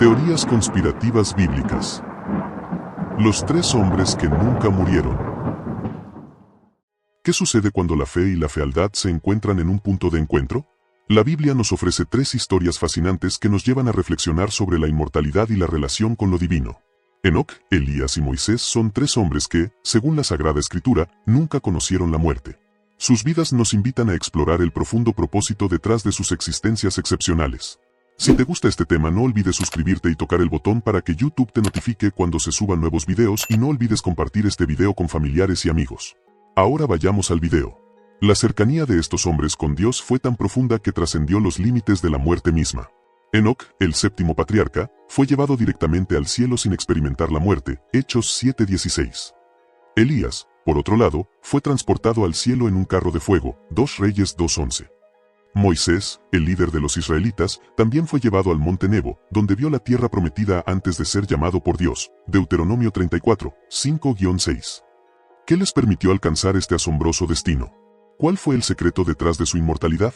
Teorías conspirativas bíblicas. Los tres hombres que nunca murieron. ¿Qué sucede cuando la fe y la fealdad se encuentran en un punto de encuentro? La Biblia nos ofrece tres historias fascinantes que nos llevan a reflexionar sobre la inmortalidad y la relación con lo divino. Enoc, Elías y Moisés son tres hombres que, según la Sagrada Escritura, nunca conocieron la muerte. Sus vidas nos invitan a explorar el profundo propósito detrás de sus existencias excepcionales. Si te gusta este tema, no olvides suscribirte y tocar el botón para que YouTube te notifique cuando se suban nuevos videos, y no olvides compartir este video con familiares y amigos. Ahora vayamos al video. La cercanía de estos hombres con Dios fue tan profunda que trascendió los límites de la muerte misma. Enoc, el séptimo patriarca, fue llevado directamente al cielo sin experimentar la muerte, Hechos 7:16. Elías, por otro lado, fue transportado al cielo en un carro de fuego, 2 Reyes 2:11. Moisés, el líder de los israelitas, también fue llevado al monte Nebo, donde vio la tierra prometida antes de ser llamado por Dios, Deuteronomio 34, 5-6. ¿Qué les permitió alcanzar este asombroso destino? ¿Cuál fue el secreto detrás de su inmortalidad?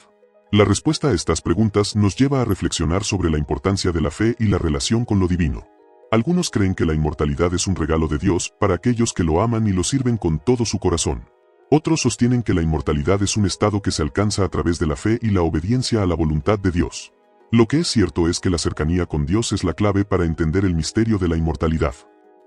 La respuesta a estas preguntas nos lleva a reflexionar sobre la importancia de la fe y la relación con lo divino. Algunos creen que la inmortalidad es un regalo de Dios para aquellos que lo aman y lo sirven con todo su corazón. Otros sostienen que la inmortalidad es un estado que se alcanza a través de la fe y la obediencia a la voluntad de Dios. Lo que es cierto es que la cercanía con Dios es la clave para entender el misterio de la inmortalidad.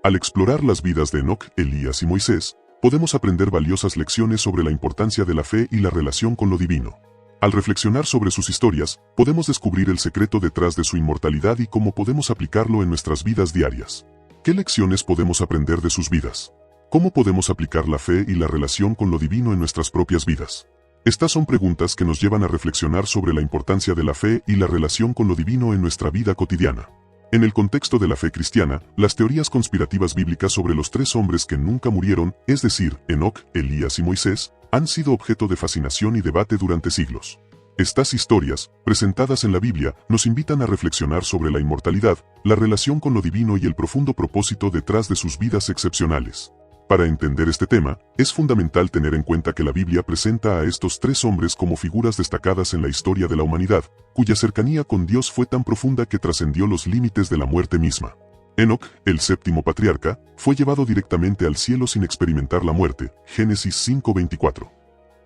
Al explorar las vidas de Enoc, Elías y Moisés, podemos aprender valiosas lecciones sobre la importancia de la fe y la relación con lo divino. Al reflexionar sobre sus historias, podemos descubrir el secreto detrás de su inmortalidad y cómo podemos aplicarlo en nuestras vidas diarias. ¿Qué lecciones podemos aprender de sus vidas? ¿Cómo podemos aplicar la fe y la relación con lo divino en nuestras propias vidas? Estas son preguntas que nos llevan a reflexionar sobre la importancia de la fe y la relación con lo divino en nuestra vida cotidiana. En el contexto de la fe cristiana, las teorías conspirativas bíblicas sobre los tres hombres que nunca murieron, es decir, Enoc, Elías y Moisés, han sido objeto de fascinación y debate durante siglos. Estas historias, presentadas en la Biblia, nos invitan a reflexionar sobre la inmortalidad, la relación con lo divino y el profundo propósito detrás de sus vidas excepcionales. Para entender este tema, es fundamental tener en cuenta que la Biblia presenta a estos tres hombres como figuras destacadas en la historia de la humanidad, cuya cercanía con Dios fue tan profunda que trascendió los límites de la muerte misma. Enoc, el séptimo patriarca, fue llevado directamente al cielo sin experimentar la muerte, Génesis 5:24.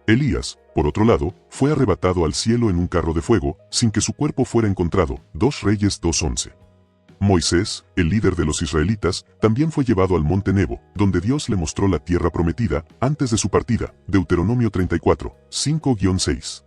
Elías, por otro lado, fue arrebatado al cielo en un carro de fuego, sin que su cuerpo fuera encontrado, 2 Reyes 2:11. Moisés, el líder de los israelitas, también fue llevado al monte Nebo, donde Dios le mostró la tierra prometida, antes de su partida, Deuteronomio 34, 5-6.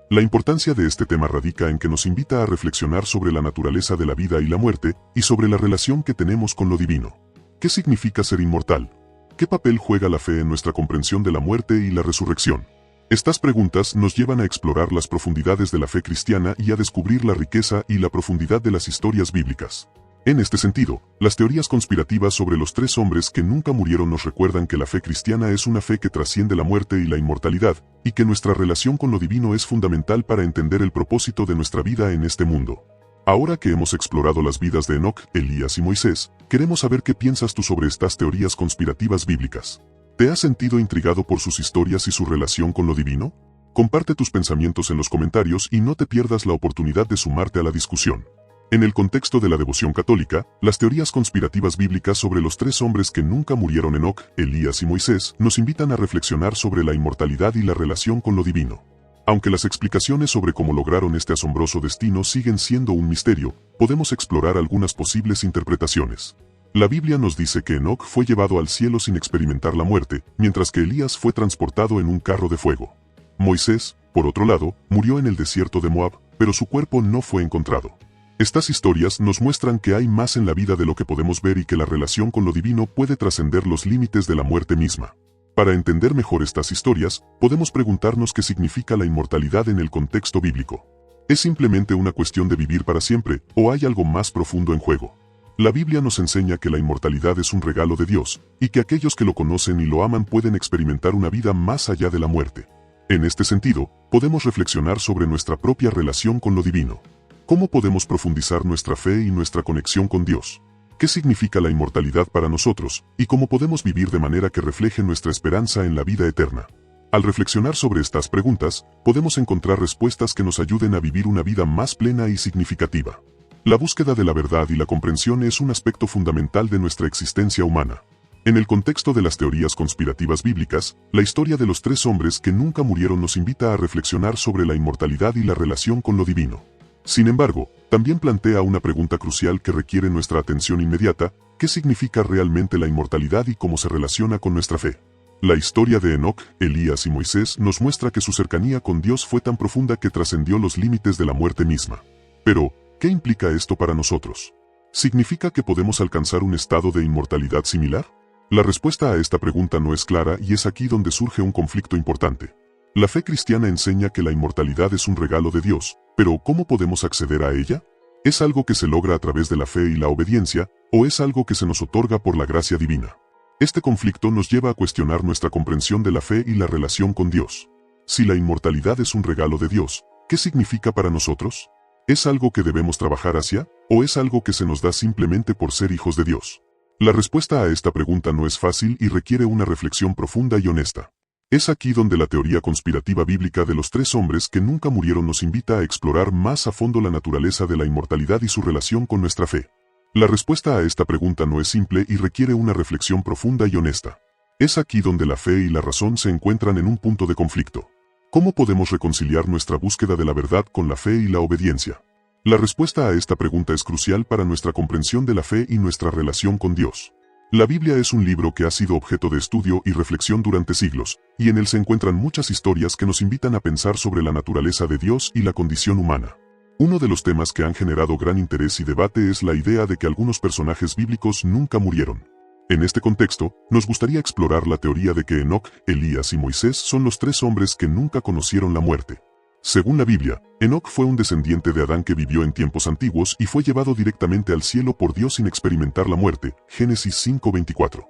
La importancia de este tema radica en que nos invita a reflexionar sobre la naturaleza de la vida y la muerte, y sobre la relación que tenemos con lo divino. ¿Qué significa ser inmortal? ¿Qué papel juega la fe en nuestra comprensión de la muerte y la resurrección? Estas preguntas nos llevan a explorar las profundidades de la fe cristiana y a descubrir la riqueza y la profundidad de las historias bíblicas. En este sentido, las teorías conspirativas sobre los tres hombres que nunca murieron nos recuerdan que la fe cristiana es una fe que trasciende la muerte y la inmortalidad, y que nuestra relación con lo divino es fundamental para entender el propósito de nuestra vida en este mundo. Ahora que hemos explorado las vidas de Enoc, Elías y Moisés, queremos saber qué piensas tú sobre estas teorías conspirativas bíblicas. ¿Te has sentido intrigado por sus historias y su relación con lo divino? Comparte tus pensamientos en los comentarios y no te pierdas la oportunidad de sumarte a la discusión. En el contexto de la devoción católica, las teorías conspirativas bíblicas sobre los tres hombres que nunca murieron, Enoc, Elías y Moisés, nos invitan a reflexionar sobre la inmortalidad y la relación con lo divino. Aunque las explicaciones sobre cómo lograron este asombroso destino siguen siendo un misterio, podemos explorar algunas posibles interpretaciones. La Biblia nos dice que Enoc fue llevado al cielo sin experimentar la muerte, mientras que Elías fue transportado en un carro de fuego. Moisés, por otro lado, murió en el desierto de Moab, pero su cuerpo no fue encontrado. Estas historias nos muestran que hay más en la vida de lo que podemos ver y que la relación con lo divino puede trascender los límites de la muerte misma. Para entender mejor estas historias, podemos preguntarnos qué significa la inmortalidad en el contexto bíblico. ¿Es simplemente una cuestión de vivir para siempre, o hay algo más profundo en juego? La Biblia nos enseña que la inmortalidad es un regalo de Dios, y que aquellos que lo conocen y lo aman pueden experimentar una vida más allá de la muerte. En este sentido, podemos reflexionar sobre nuestra propia relación con lo divino. ¿Cómo podemos profundizar nuestra fe y nuestra conexión con Dios? ¿Qué significa la inmortalidad para nosotros, y cómo podemos vivir de manera que refleje nuestra esperanza en la vida eterna? Al reflexionar sobre estas preguntas, podemos encontrar respuestas que nos ayuden a vivir una vida más plena y significativa. La búsqueda de la verdad y la comprensión es un aspecto fundamental de nuestra existencia humana. En el contexto de las teorías conspirativas bíblicas, la historia de los tres hombres que nunca murieron nos invita a reflexionar sobre la inmortalidad y la relación con lo divino. Sin embargo, también plantea una pregunta crucial que requiere nuestra atención inmediata: ¿qué significa realmente la inmortalidad y cómo se relaciona con nuestra fe? La historia de Enoc, Elías y Moisés nos muestra que su cercanía con Dios fue tan profunda que trascendió los límites de la muerte misma. Pero, ¿qué implica esto para nosotros? ¿Significa que podemos alcanzar un estado de inmortalidad similar? La respuesta a esta pregunta no es clara, y es aquí donde surge un conflicto importante. La fe cristiana enseña que la inmortalidad es un regalo de Dios, pero ¿cómo podemos acceder a ella? ¿Es algo que se logra a través de la fe y la obediencia, o es algo que se nos otorga por la gracia divina? Este conflicto nos lleva a cuestionar nuestra comprensión de la fe y la relación con Dios. Si la inmortalidad es un regalo de Dios, ¿qué significa para nosotros? ¿Es algo que debemos trabajar hacia, o es algo que se nos da simplemente por ser hijos de Dios? La respuesta a esta pregunta no es fácil y requiere una reflexión profunda y honesta. Es aquí donde la teoría conspirativa bíblica de los tres hombres que nunca murieron nos invita a explorar más a fondo la naturaleza de la inmortalidad y su relación con nuestra fe. La respuesta a esta pregunta no es simple y requiere una reflexión profunda y honesta. Es aquí donde la fe y la razón se encuentran en un punto de conflicto. ¿Cómo podemos reconciliar nuestra búsqueda de la verdad con la fe y la obediencia? La respuesta a esta pregunta es crucial para nuestra comprensión de la fe y nuestra relación con Dios. La Biblia es un libro que ha sido objeto de estudio y reflexión durante siglos, y en él se encuentran muchas historias que nos invitan a pensar sobre la naturaleza de Dios y la condición humana. Uno de los temas que han generado gran interés y debate es la idea de que algunos personajes bíblicos nunca murieron. En este contexto, nos gustaría explorar la teoría de que Enoc, Elías y Moisés son los tres hombres que nunca conocieron la muerte. Según la Biblia, Enoc fue un descendiente de Adán que vivió en tiempos antiguos y fue llevado directamente al cielo por Dios sin experimentar la muerte, Génesis 5:24.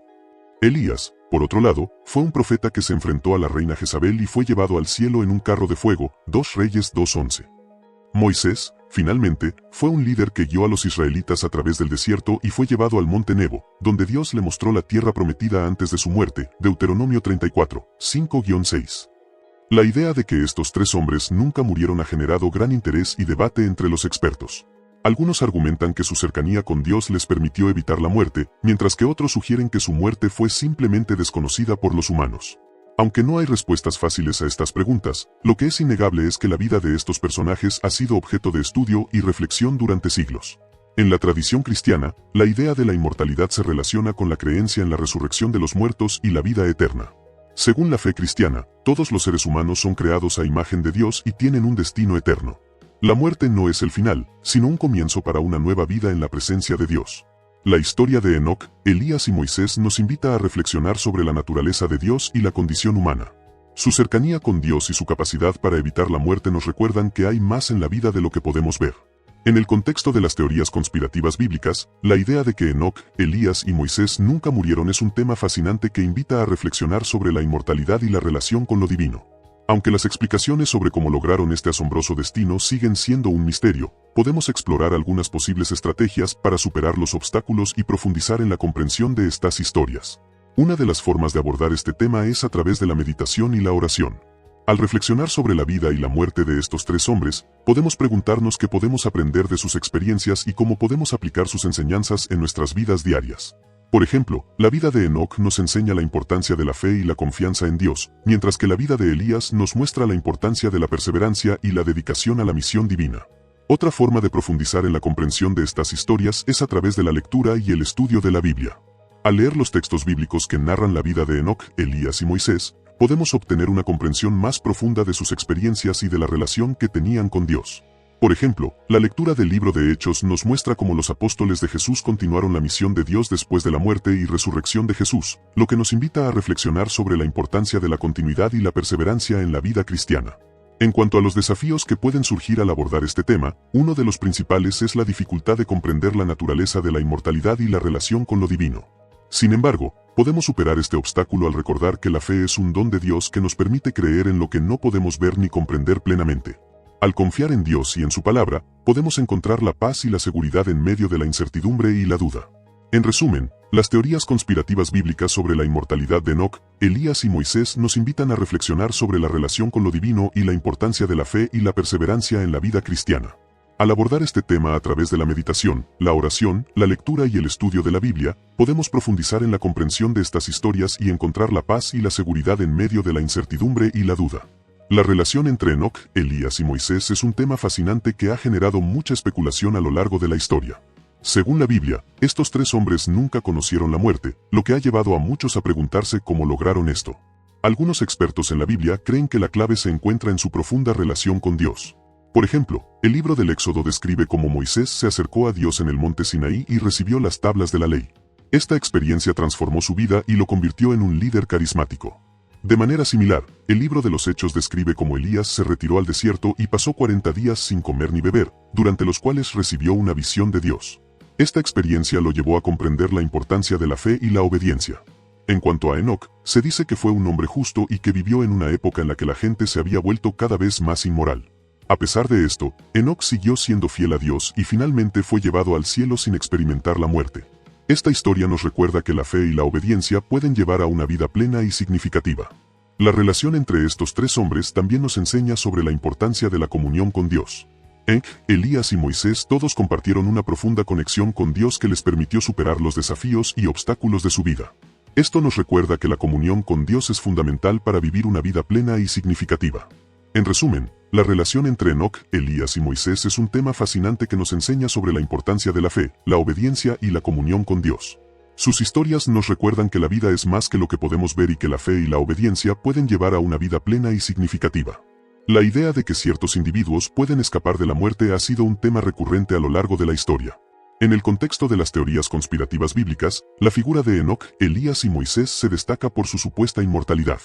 Elías, por otro lado, fue un profeta que se enfrentó a la reina Jezabel y fue llevado al cielo en un carro de fuego, 2 Reyes 2:11. Moisés, finalmente, fue un líder que guió a los israelitas a través del desierto y fue llevado al monte Nebo, donde Dios le mostró la tierra prometida antes de su muerte, Deuteronomio 34, 5-6. La idea de que estos tres hombres nunca murieron ha generado gran interés y debate entre los expertos. Algunos argumentan que su cercanía con Dios les permitió evitar la muerte, mientras que otros sugieren que su muerte fue simplemente desconocida por los humanos. Aunque no hay respuestas fáciles a estas preguntas, lo que es innegable es que la vida de estos personajes ha sido objeto de estudio y reflexión durante siglos. En la tradición cristiana, la idea de la inmortalidad se relaciona con la creencia en la resurrección de los muertos y la vida eterna. Según la fe cristiana, todos los seres humanos son creados a imagen de Dios y tienen un destino eterno. La muerte no es el final, sino un comienzo para una nueva vida en la presencia de Dios. La historia de Enoc, Elías y Moisés nos invita a reflexionar sobre la naturaleza de Dios y la condición humana. Su cercanía con Dios y su capacidad para evitar la muerte nos recuerdan que hay más en la vida de lo que podemos ver. En el contexto de las teorías conspirativas bíblicas, la idea de que Enoc, Elías y Moisés nunca murieron es un tema fascinante que invita a reflexionar sobre la inmortalidad y la relación con lo divino. Aunque las explicaciones sobre cómo lograron este asombroso destino siguen siendo un misterio, podemos explorar algunas posibles estrategias para superar los obstáculos y profundizar en la comprensión de estas historias. Una de las formas de abordar este tema es a través de la meditación y la oración. Al reflexionar sobre la vida y la muerte de estos tres hombres, podemos preguntarnos qué podemos aprender de sus experiencias y cómo podemos aplicar sus enseñanzas en nuestras vidas diarias. Por ejemplo, la vida de Enoc nos enseña la importancia de la fe y la confianza en Dios, mientras que la vida de Elías nos muestra la importancia de la perseverancia y la dedicación a la misión divina. Otra forma de profundizar en la comprensión de estas historias es a través de la lectura y el estudio de la Biblia. Al leer los textos bíblicos que narran la vida de Enoc, Elías y Moisés, podemos obtener una comprensión más profunda de sus experiencias y de la relación que tenían con Dios. Por ejemplo, la lectura del libro de Hechos nos muestra cómo los apóstoles de Jesús continuaron la misión de Dios después de la muerte y resurrección de Jesús, lo que nos invita a reflexionar sobre la importancia de la continuidad y la perseverancia en la vida cristiana. En cuanto a los desafíos que pueden surgir al abordar este tema, uno de los principales es la dificultad de comprender la naturaleza de la inmortalidad y la relación con lo divino. Sin embargo, podemos superar este obstáculo al recordar que la fe es un don de Dios que nos permite creer en lo que no podemos ver ni comprender plenamente. Al confiar en Dios y en su palabra, podemos encontrar la paz y la seguridad en medio de la incertidumbre y la duda. En resumen, las teorías conspirativas bíblicas sobre la inmortalidad de Enoc, Elías y Moisés nos invitan a reflexionar sobre la relación con lo divino y la importancia de la fe y la perseverancia en la vida cristiana. Al abordar este tema a través de la meditación, la oración, la lectura y el estudio de la Biblia, podemos profundizar en la comprensión de estas historias y encontrar la paz y la seguridad en medio de la incertidumbre y la duda. La relación entre Enoc, Elías y Moisés es un tema fascinante que ha generado mucha especulación a lo largo de la historia. Según la Biblia, estos tres hombres nunca conocieron la muerte, lo que ha llevado a muchos a preguntarse cómo lograron esto. Algunos expertos en la Biblia creen que la clave se encuentra en su profunda relación con Dios. Por ejemplo, el libro del Éxodo describe cómo Moisés se acercó a Dios en el monte Sinaí y recibió las tablas de la ley. Esta experiencia transformó su vida y lo convirtió en un líder carismático. De manera similar, el libro de los Hechos describe cómo Elías se retiró al desierto y pasó 40 días sin comer ni beber, durante los cuales recibió una visión de Dios. Esta experiencia lo llevó a comprender la importancia de la fe y la obediencia. En cuanto a Enoc, se dice que fue un hombre justo y que vivió en una época en la que la gente se había vuelto cada vez más inmoral. A pesar de esto, Enoc siguió siendo fiel a Dios y finalmente fue llevado al cielo sin experimentar la muerte. Esta historia nos recuerda que la fe y la obediencia pueden llevar a una vida plena y significativa. La relación entre estos tres hombres también nos enseña sobre la importancia de la comunión con Dios. Enoc, Elías y Moisés todos compartieron una profunda conexión con Dios que les permitió superar los desafíos y obstáculos de su vida. Esto nos recuerda que la comunión con Dios es fundamental para vivir una vida plena y significativa. En resumen, la relación entre Enoc, Elías y Moisés es un tema fascinante que nos enseña sobre la importancia de la fe, la obediencia y la comunión con Dios. Sus historias nos recuerdan que la vida es más que lo que podemos ver y que la fe y la obediencia pueden llevar a una vida plena y significativa. La idea de que ciertos individuos pueden escapar de la muerte ha sido un tema recurrente a lo largo de la historia. En el contexto de las teorías conspirativas bíblicas, la figura de Enoc, Elías y Moisés se destaca por su supuesta inmortalidad.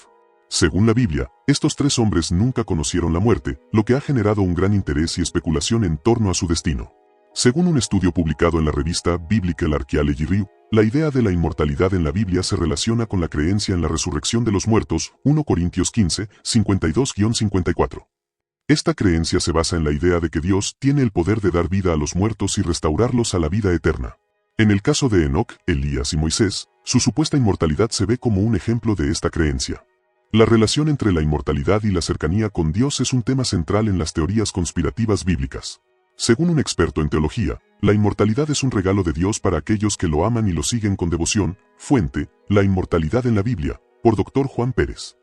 Según la Biblia, estos tres hombres nunca conocieron la muerte, lo que ha generado un gran interés y especulación en torno a su destino. Según un estudio publicado en la revista Biblical Archaeology Review, la idea de la inmortalidad en la Biblia se relaciona con la creencia en la resurrección de los muertos, 1 Corintios 15, 52-54. Esta creencia se basa en la idea de que Dios tiene el poder de dar vida a los muertos y restaurarlos a la vida eterna. En el caso de Enoc, Elías y Moisés, su supuesta inmortalidad se ve como un ejemplo de esta creencia. La relación entre la inmortalidad y la cercanía con Dios es un tema central en las teorías conspirativas bíblicas. Según un experto en teología, la inmortalidad es un regalo de Dios para aquellos que lo aman y lo siguen con devoción. Fuente, La inmortalidad en la Biblia, por Dr. Juan Pérez.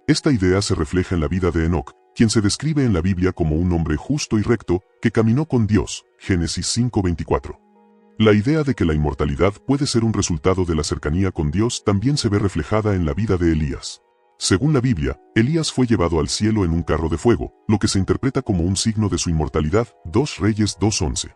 Esta idea se refleja en la vida de Enoc, quien se describe en la Biblia como un hombre justo y recto, que caminó con Dios, Génesis 5:24. La idea de que la inmortalidad puede ser un resultado de la cercanía con Dios también se ve reflejada en la vida de Elías. Según la Biblia, Elías fue llevado al cielo en un carro de fuego, lo que se interpreta como un signo de su inmortalidad, 2 Reyes 2:11.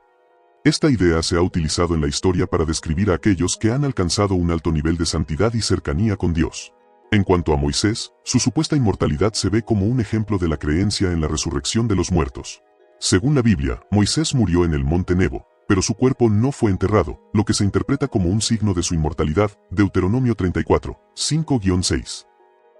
Esta idea se ha utilizado en la historia para describir a aquellos que han alcanzado un alto nivel de santidad y cercanía con Dios. En cuanto a Moisés, su supuesta inmortalidad se ve como un ejemplo de la creencia en la resurrección de los muertos. Según la Biblia, Moisés murió en el monte Nebo, pero su cuerpo no fue enterrado, lo que se interpreta como un signo de su inmortalidad, Deuteronomio 34, 5-6.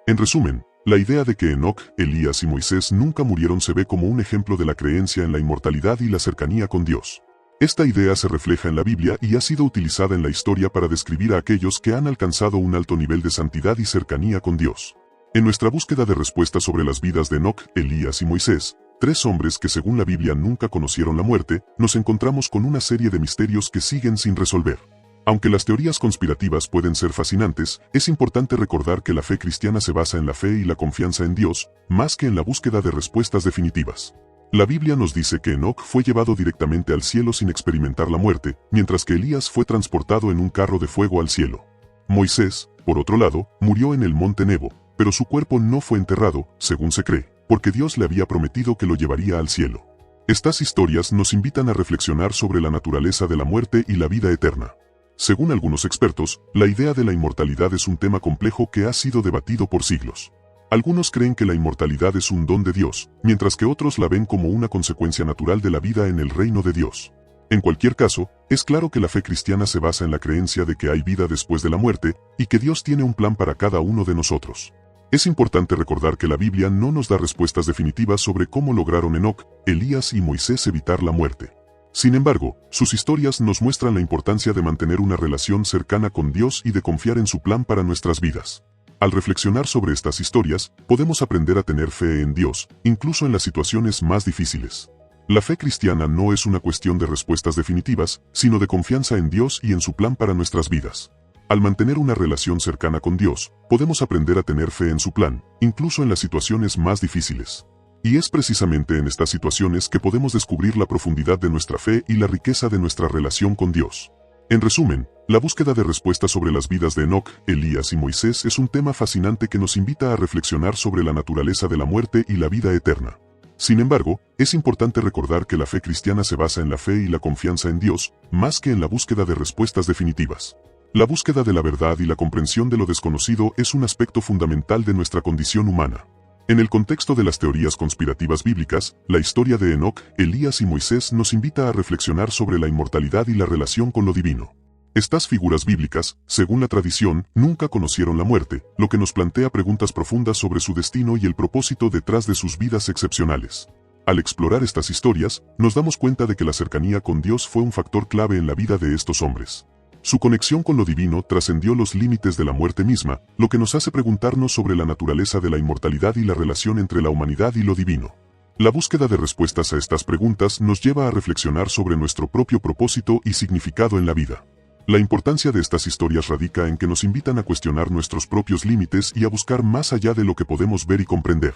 En resumen, la idea de que Enoc, Elías y Moisés nunca murieron se ve como un ejemplo de la creencia en la inmortalidad y la cercanía con Dios. Esta idea se refleja en la Biblia y ha sido utilizada en la historia para describir a aquellos que han alcanzado un alto nivel de santidad y cercanía con Dios. En nuestra búsqueda de respuestas sobre las vidas de Enoc, Elías y Moisés, tres hombres que según la Biblia nunca conocieron la muerte, nos encontramos con una serie de misterios que siguen sin resolver. Aunque las teorías conspirativas pueden ser fascinantes, es importante recordar que la fe cristiana se basa en la fe y la confianza en Dios, más que en la búsqueda de respuestas definitivas. La Biblia nos dice que Enoc fue llevado directamente al cielo sin experimentar la muerte, mientras que Elías fue transportado en un carro de fuego al cielo. Moisés, por otro lado, murió en el monte Nebo, pero su cuerpo no fue enterrado, según se cree, porque Dios le había prometido que lo llevaría al cielo. Estas historias nos invitan a reflexionar sobre la naturaleza de la muerte y la vida eterna. Según algunos expertos, la idea de la inmortalidad es un tema complejo que ha sido debatido por siglos. Algunos creen que la inmortalidad es un don de Dios, mientras que otros la ven como una consecuencia natural de la vida en el reino de Dios. En cualquier caso, es claro que la fe cristiana se basa en la creencia de que hay vida después de la muerte, y que Dios tiene un plan para cada uno de nosotros. Es importante recordar que la Biblia no nos da respuestas definitivas sobre cómo lograron Enoc, Elías y Moisés evitar la muerte. Sin embargo, sus historias nos muestran la importancia de mantener una relación cercana con Dios y de confiar en su plan para nuestras vidas. Al reflexionar sobre estas historias, podemos aprender a tener fe en Dios, incluso en las situaciones más difíciles. La fe cristiana no es una cuestión de respuestas definitivas, sino de confianza en Dios y en su plan para nuestras vidas. Al mantener una relación cercana con Dios, podemos aprender a tener fe en su plan, incluso en las situaciones más difíciles. Y es precisamente en estas situaciones que podemos descubrir la profundidad de nuestra fe y la riqueza de nuestra relación con Dios. En resumen, la búsqueda de respuestas sobre las vidas de Enoc, Elías y Moisés es un tema fascinante que nos invita a reflexionar sobre la naturaleza de la muerte y la vida eterna. Sin embargo, es importante recordar que la fe cristiana se basa en la fe y la confianza en Dios, más que en la búsqueda de respuestas definitivas. La búsqueda de la verdad y la comprensión de lo desconocido es un aspecto fundamental de nuestra condición humana. En el contexto de las teorías conspirativas bíblicas, la historia de Enoc, Elías y Moisés nos invita a reflexionar sobre la inmortalidad y la relación con lo divino. Estas figuras bíblicas, según la tradición, nunca conocieron la muerte, lo que nos plantea preguntas profundas sobre su destino y el propósito detrás de sus vidas excepcionales. Al explorar estas historias, nos damos cuenta de que la cercanía con Dios fue un factor clave en la vida de estos hombres. Su conexión con lo divino trascendió los límites de la muerte misma, lo que nos hace preguntarnos sobre la naturaleza de la inmortalidad y la relación entre la humanidad y lo divino. La búsqueda de respuestas a estas preguntas nos lleva a reflexionar sobre nuestro propio propósito y significado en la vida. La importancia de estas historias radica en que nos invitan a cuestionar nuestros propios límites y a buscar más allá de lo que podemos ver y comprender.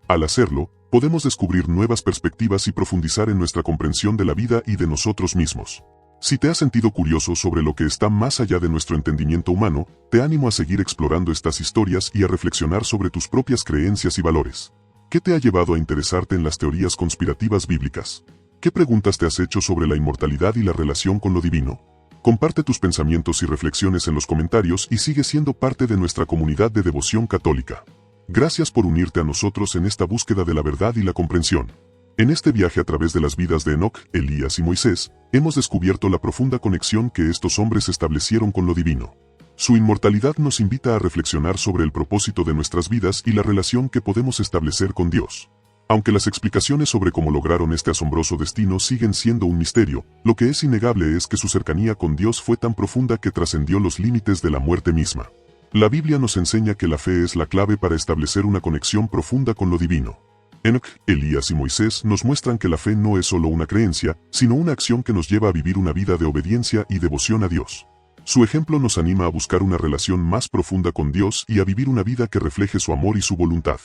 Al hacerlo, podemos descubrir nuevas perspectivas y profundizar en nuestra comprensión de la vida y de nosotros mismos. Si te has sentido curioso sobre lo que está más allá de nuestro entendimiento humano, te animo a seguir explorando estas historias y a reflexionar sobre tus propias creencias y valores. ¿Qué te ha llevado a interesarte en las teorías conspirativas bíblicas? ¿Qué preguntas te has hecho sobre la inmortalidad y la relación con lo divino? Comparte tus pensamientos y reflexiones en los comentarios y sigue siendo parte de nuestra comunidad de devoción católica. Gracias por unirte a nosotros en esta búsqueda de la verdad y la comprensión. En este viaje a través de las vidas de Enoc, Elías y Moisés, hemos descubierto la profunda conexión que estos hombres establecieron con lo divino. Su inmortalidad nos invita a reflexionar sobre el propósito de nuestras vidas y la relación que podemos establecer con Dios. Aunque las explicaciones sobre cómo lograron este asombroso destino siguen siendo un misterio, lo que es innegable es que su cercanía con Dios fue tan profunda que trascendió los límites de la muerte misma. La Biblia nos enseña que la fe es la clave para establecer una conexión profunda con lo divino. Enoc, Elías y Moisés nos muestran que la fe no es solo una creencia, sino una acción que nos lleva a vivir una vida de obediencia y devoción a Dios. Su ejemplo nos anima a buscar una relación más profunda con Dios y a vivir una vida que refleje su amor y su voluntad.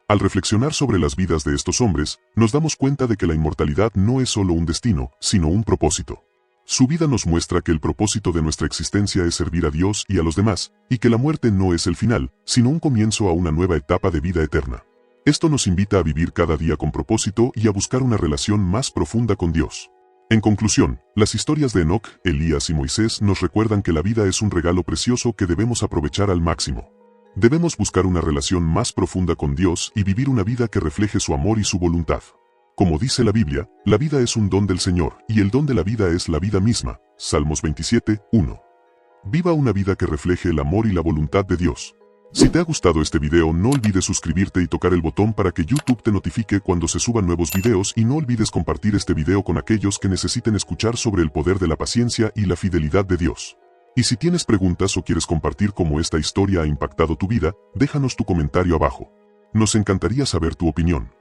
Al reflexionar sobre las vidas de estos hombres, nos damos cuenta de que la inmortalidad no es solo un destino, sino un propósito. Su vida nos muestra que el propósito de nuestra existencia es servir a Dios y a los demás, y que la muerte no es el final, sino un comienzo a una nueva etapa de vida eterna. Esto nos invita a vivir cada día con propósito y a buscar una relación más profunda con Dios. En conclusión, las historias de Enoc, Elías y Moisés nos recuerdan que la vida es un regalo precioso que debemos aprovechar al máximo. Debemos buscar una relación más profunda con Dios y vivir una vida que refleje su amor y su voluntad. Como dice la Biblia, la vida es un don del Señor, y el don de la vida es la vida misma. Salmos 27, 1. Viva una vida que refleje el amor y la voluntad de Dios. Si te ha gustado este video, no olvides suscribirte y tocar el botón para que YouTube te notifique cuando se suban nuevos videos, y no olvides compartir este video con aquellos que necesiten escuchar sobre el poder de la paciencia y la fidelidad de Dios. Y si tienes preguntas o quieres compartir cómo esta historia ha impactado tu vida, déjanos tu comentario abajo. Nos encantaría saber tu opinión.